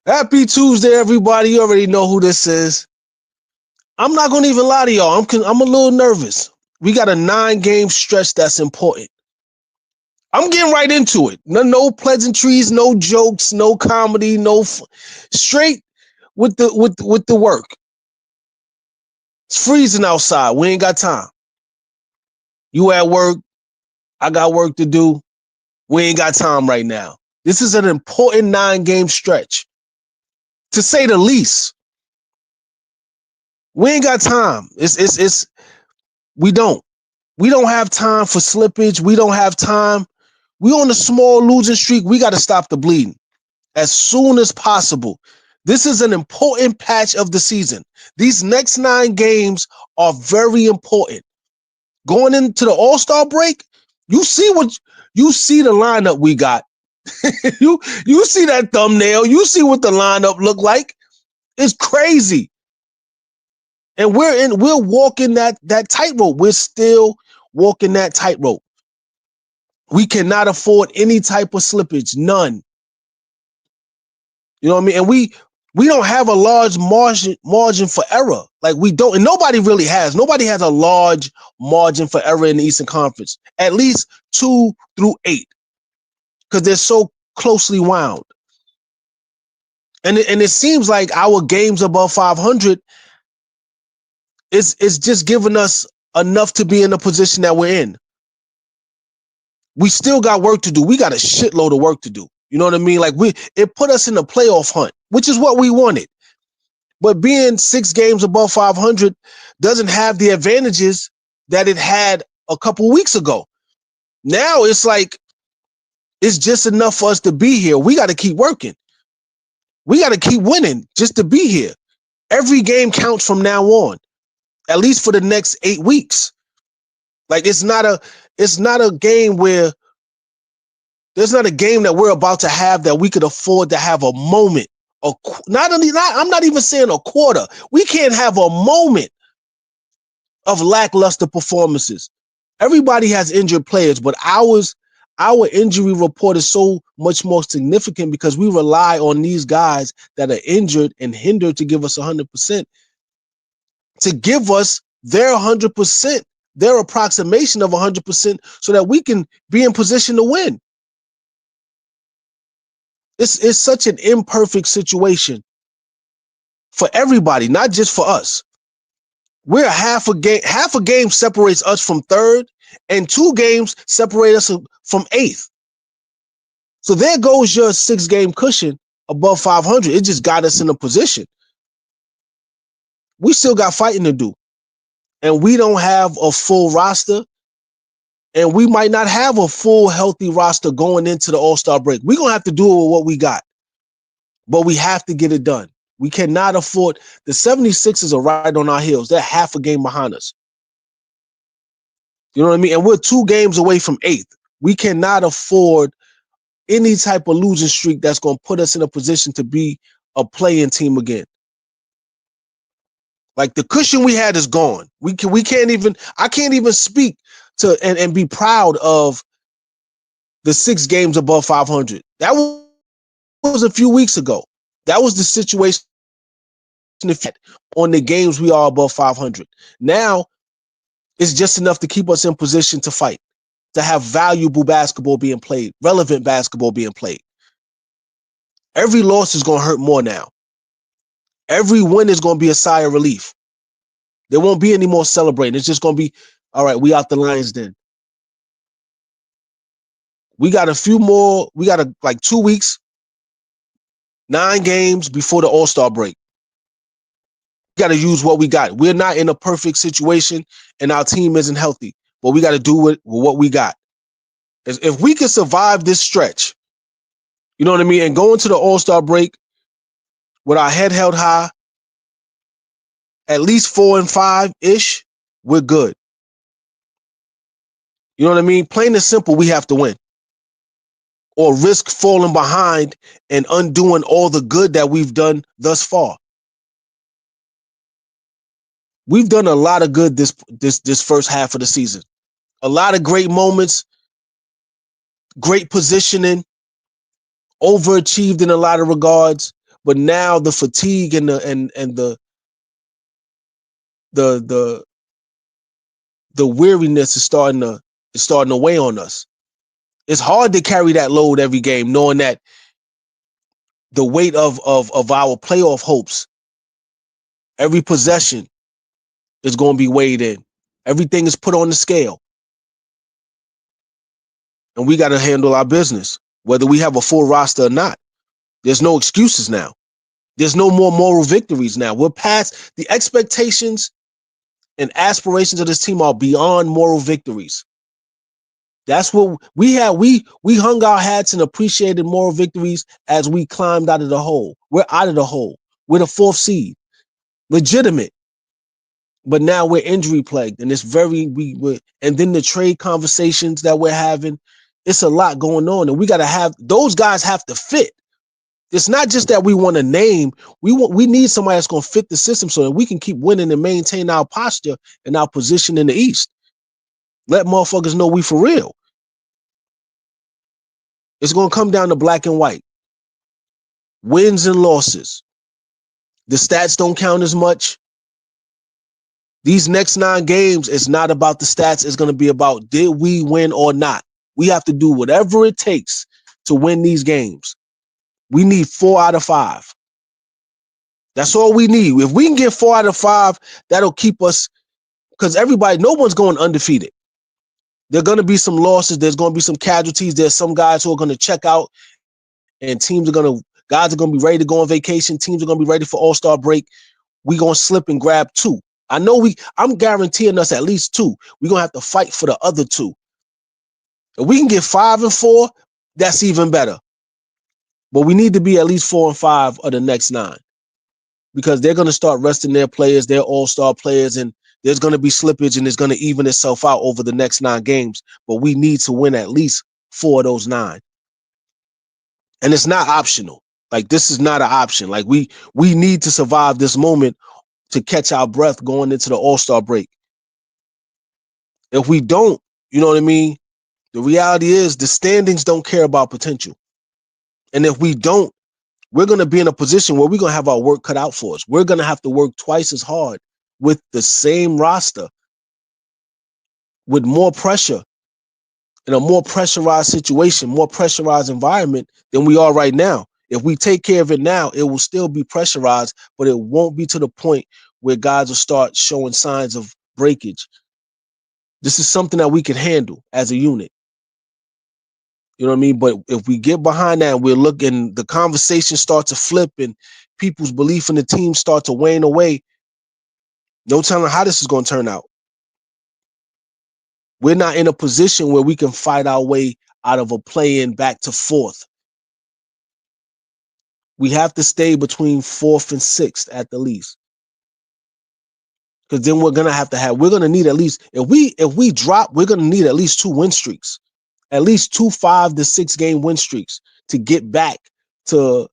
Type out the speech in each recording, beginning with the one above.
Happy Tuesday, everybody. You already know who this is. I'm not going to even lie to y'all. I'm a little nervous. We got a 9-game stretch that's important. I'm getting right into it. No pleasantries, no jokes, no comedy, straight with the work. It's freezing outside. We ain't got time. You at work. I got work to do. We ain't got time right now. This is an important 9-game stretch, to say the least. We ain't got time. We don't. We don't have time for slippage. We don't have time. We on a small losing streak. We got to stop the bleeding as soon as possible. This is an important patch of the season. These next 9 games are very important. Going into the All-Star break, you see the lineup we got. you see that thumbnail. You see what the lineup look like. It's crazy. And we're walking that tightrope. We're still walking that tightrope. We cannot afford any type of slippage, none. You know what I mean? And we don't have a large margin for error. Like we don't, and nobody really has. Nobody has a large margin for error in the Eastern Conference. At least 2 through 8, because they're so closely wound. And it seems like our games above 500 is just giving us enough to be in the position that we're in. We still got work to do. We got a shitload of work to do. You know what I mean? Like it put us in the playoff hunt, which is what we wanted. But being 6 games above 500 doesn't have the advantages that it had a couple weeks ago. Now it's like it's just enough for us to be here. We got to keep working. We got to keep winning just to be here. Every game counts from now on, at least for the next 8 weeks. Like it's not a game where there's not a game that we're about to have that we could afford to have a moment. I'm not even saying a quarter. We can't have a moment of lackluster performances. Everybody has injured players, but our injury report is so much more significant because we rely on these guys that are injured and hindered to give us 100%, to give us their 100%, their approximation of 100%, so that we can be in position to win. It's such an imperfect situation for everybody, not just for us. We're half a game separates us from 3rd, and 2 games separate us from 8th. So there goes your 6-game cushion above 500. It just got us in a position. We still got fighting to do, and we don't have a full roster, and we might not have a full healthy roster going into the All-Star break. We're going to have to do it with what we got, but we have to get it done. We cannot afford. The 76ers are right on our heels. They're half a game behind us. You know what I mean? And we're 2 games away from 8th. We cannot afford any type of losing streak that's going to put us in a position to be a play-in team again. Like the cushion we had is gone. I can't even speak to and be proud of the 6 games above 500. That was a few weeks ago. That was the situation on the games we are above 500. Now it's just enough to keep us in position to fight, to have valuable basketball being played, relevant basketball being played. Every loss is going to hurt more now. Every win is going to be a sigh of relief. There won't be any more celebrating. It's just going to be, all right, we out the Lions then. We got a few more. We got like 2 weeks, 9 games before the All-Star break. We got to use what we got. We're not in a perfect situation, and our team isn't healthy, but we got to do it with what we got. If we can survive this stretch, you know what I mean, and go into the All-Star break with our head held high, at least 4-5-ish, we're good. You know what I mean? Plain and simple, we have to win, or risk falling behind and undoing all the good that we've done thus far. We've done a lot of good this first half of the season. A lot of great moments, great positioning, overachieved in a lot of regards, But now the fatigue and the the the weariness is starting to weigh on us. It's hard to carry that load every game, knowing that the weight of our playoff hopes, every possession is going to be weighed in. Everything is put on the scale, and we got to handle our business, whether we have a full roster or not. There's no excuses now. There's no more moral victories now. We're past the expectations and aspirations of this team are beyond moral victories. That's what we had. We hung our hats and appreciated moral victories as we climbed out of the hole. We're out of the hole. We're the fourth seed, legitimate. But now we're injury plagued, and it's and then the trade conversations that we're having. It's a lot going on, and we got to have those guys have to fit. It's not just that we want a name. We need somebody that's going to fit the system so that we can keep winning and maintain our posture and our position in the East. Let motherfuckers know we for real. It's going to come down to black and white. Wins and losses. The stats don't count as much. These next 9 games, it's not about the stats. It's going to be about did we win or not. We have to do whatever it takes to win these games. We need 4 out of 5. That's all we need. If we can get 4 out of 5, that'll keep us, because no one's going undefeated. There are going to be some losses. There's going to be some casualties. There's some guys who are going to check out, and guys are going to be ready to go on vacation. Teams are going to be ready for All-Star break. We're going to slip and grab 2. I'm guaranteeing us at least 2. We're going to have to fight for the other 2. If we can get 5 and 4, that's even better. But we need to be at least 4 and 5 of the next 9, because they're going to start resting their players, their all-star players, and there's going to be slippage, and it's going to even itself out over the next 9 games. But we need to win at least 4 of those 9. And it's not optional. Like, this is not an option. Like, we need to survive this moment to catch our breath going into the All-Star break. If we don't, you know what I mean? The reality is the standings don't care about potential. And if we don't, we're going to be in a position where we're going to have our work cut out for us. We're going to have to work twice as hard with the same roster, with more pressure, in a more pressurized situation, more pressurized environment than we are right now. If we take care of it now, it will still be pressurized, but it won't be to the point where guys will start showing signs of breakage. This is something that we can handle as a unit. You know what I mean? But if we get behind that and we're looking, the conversation starts to flip and people's belief in the team start to wane away, no telling how this is going to turn out. We're not in a position where we can fight our way out of a play-in back to 4th. We have to stay between 4th and 6th at the least. Because then we're going to need at least, if we drop, we're going to need at least 2 win streaks. At least 2 5 to 6 game win streaks to get back to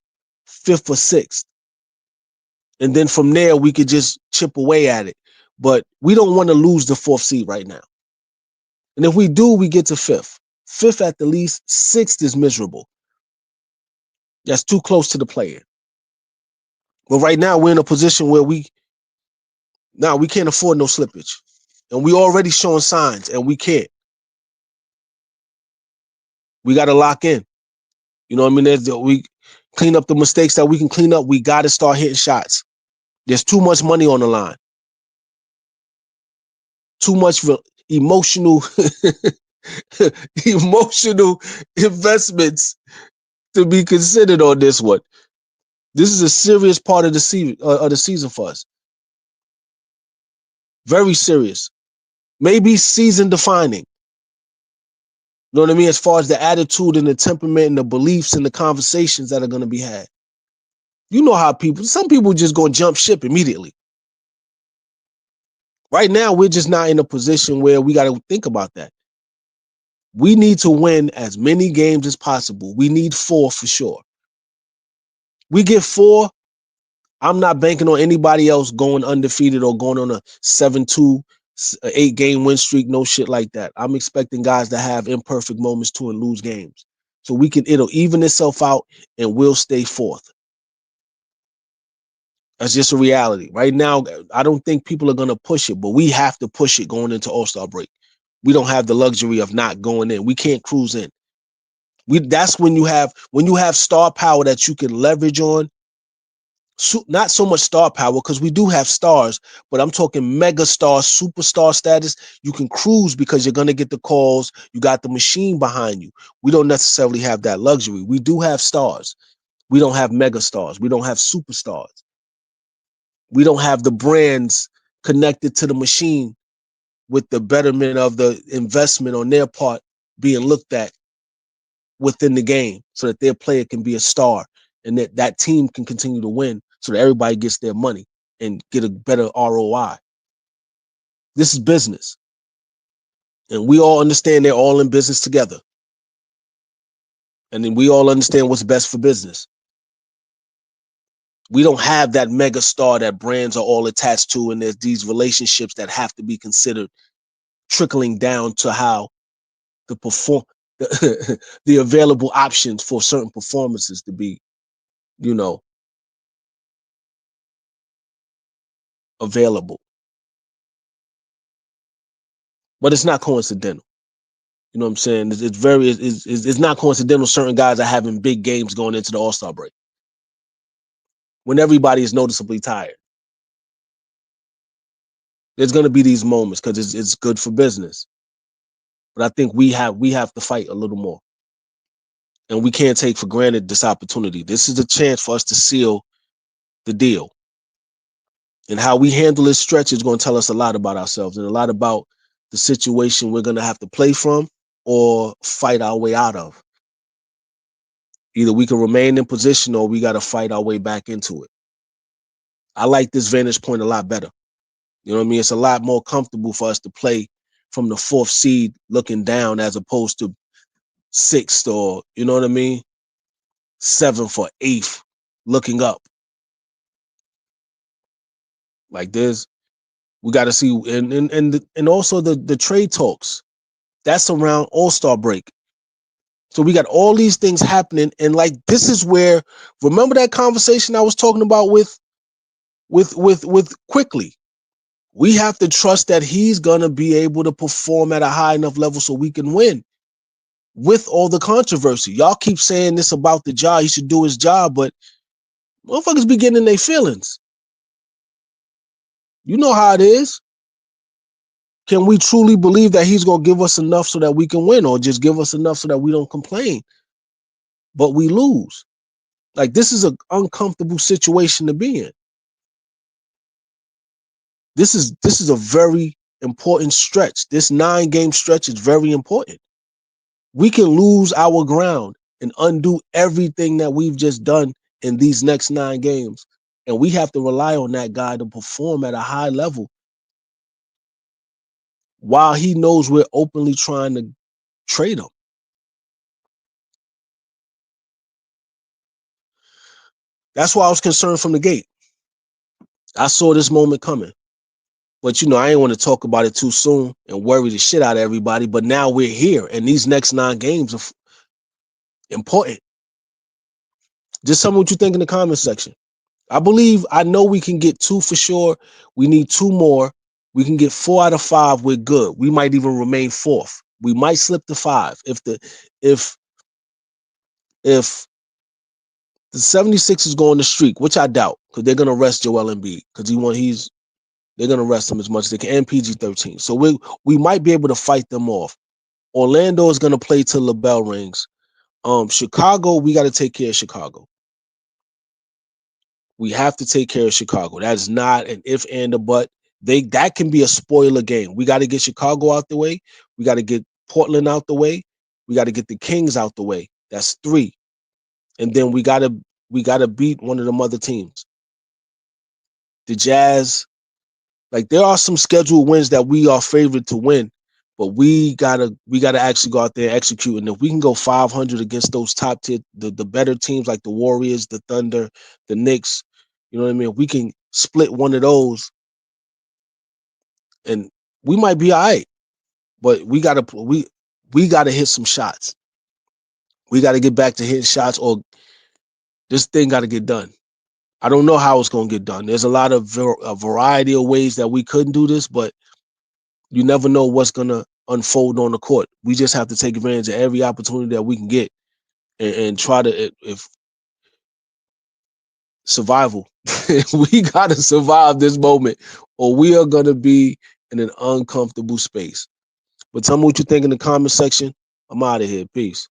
5th or 6th. And then from there, we could just chip away at it. But we don't want to lose the 4th seed right now. And if we do, we get to 5th. 5th at the least, 6th is miserable. That's too close to the play-in. But right now, we're in a position where we can't afford no slippage. And we already showing signs, and we can't. We got to lock in. You know what I mean? We clean up the mistakes that we can clean up. We got to start hitting shots. There's too much money on the line. Too much emotional investments to be considered on this one. This is a serious part of the season for us. Very serious. Maybe season defining. You know what I mean? As far as the attitude and the temperament and the beliefs and the conversations that are going to be had. You know how some people just going to jump ship immediately. Right now, we're just not in a position where we got to think about that. We need to win as many games as possible. We need 4 for sure. We get 4, I'm not banking on anybody else going undefeated or going on a 7-2, 8-game win streak, no shit like that. I'm expecting guys to have imperfect moments too and lose games. So it'll even itself out and we'll stay 4th. That's just a reality. Right now, I don't think people are gonna push it, but we have to push it going into All-Star break. We don't have the luxury of not going in. We can't cruise in. That's when you have star power that you can leverage on. Not so much star power because we do have stars, but I'm talking mega star, superstar status. You can cruise because you're gonna get the calls. You got the machine behind you. We don't necessarily have that luxury. We do have stars. We don't have mega stars. We don't have superstars. We don't have the brands connected to the machine with the betterment of the investment on their part being looked at within the game so that their player can be a star and that team can continue to win so that everybody gets their money and get a better ROI. This is business. And we all understand they're all in business together. And then we all understand what's best for business. We don't have that mega star that brands are all attached to, and there's these relationships that have to be considered trickling down to how the perform the available options for certain performances to be, you know, available. But it's not coincidental. You know what I'm saying? It's not coincidental. Certain guys are having big games going into the All-Star break when everybody is noticeably tired. There's going to be these moments because it's good for business. But I think we have to fight a little more, and we can't take for granted this opportunity. This is a chance for us to seal the deal, and how we handle this stretch is going to tell us a lot about ourselves and a lot about the situation we're going to have to play from or fight our way out of. Either we can remain in position or we got to fight our way back into it. I like this vantage point a lot better. You know what I mean? It's a lot more comfortable for us to play from the fourth seed looking down as opposed to sixth or, you know what I mean? Seventh or eighth looking up. Like this, we got to see, and also the trade talks. That's around All-Star break. So we got all these things happening, and like this is where, remember that conversation I was talking about with Quickly. We have to trust that he's gonna be able to perform at a high enough level so we can win. With all the controversy, y'all keep saying this about the job. He should do his job, but motherfuckers be getting in their feelings. You know how it is. Can we truly believe that he's gonna give us enough so that we can win, or just give us enough so that we don't complain, but we lose? Like this is an uncomfortable situation to be in. This is a very important stretch. This 9-game stretch is very important. We can lose our ground and undo everything that we've just done in these next 9 games. And we have to rely on that guy to perform at a high level while he knows we're openly trying to trade him. That's why I was concerned from the gate. I saw this moment coming. But, I ain't want to talk about it too soon and worry the shit out of everybody. But now we're here, and these next 9 games are important. Just tell me what you think in the comment section. I know we can get 2 for sure. We need 2 more. We can get 4 out of 5. We're good. We might even remain 4th. We might slip to 5 if the 76ers go on the streak, which I doubt, because they're gonna rest Joel Embiid because they're gonna rest him as much as they can, and PG-13. So we might be able to fight them off. Orlando is gonna play till the bell rings. Chicago, we got to take care of Chicago. We have to take care of Chicago. That is not an if and a but. That can be a spoiler game. We got to get Chicago out the way. We got to get Portland out the way. We got to get the Kings out the way. That's 3. And then we gotta beat one of them other teams. The Jazz, like there are some scheduled wins that we are favored to win, but we gotta actually go out there and execute. And if we can go 500 against those top tier, the better teams like the Warriors, the Thunder, the Knicks, you know what I mean? If we can split one of those, and we might be all right. But we gotta hit some shots. We gotta get back to hitting shots, or this thing gotta get done. I don't know how it's going to get done. There's a lot of a variety of ways that we couldn't do this, but you never know what's going to unfold on the court. We just have to take advantage of every opportunity that we can get and try to, if survival, we got to survive this moment or we are going to be in an uncomfortable space. But tell me what you think in the comment section. I'm out of here. Peace.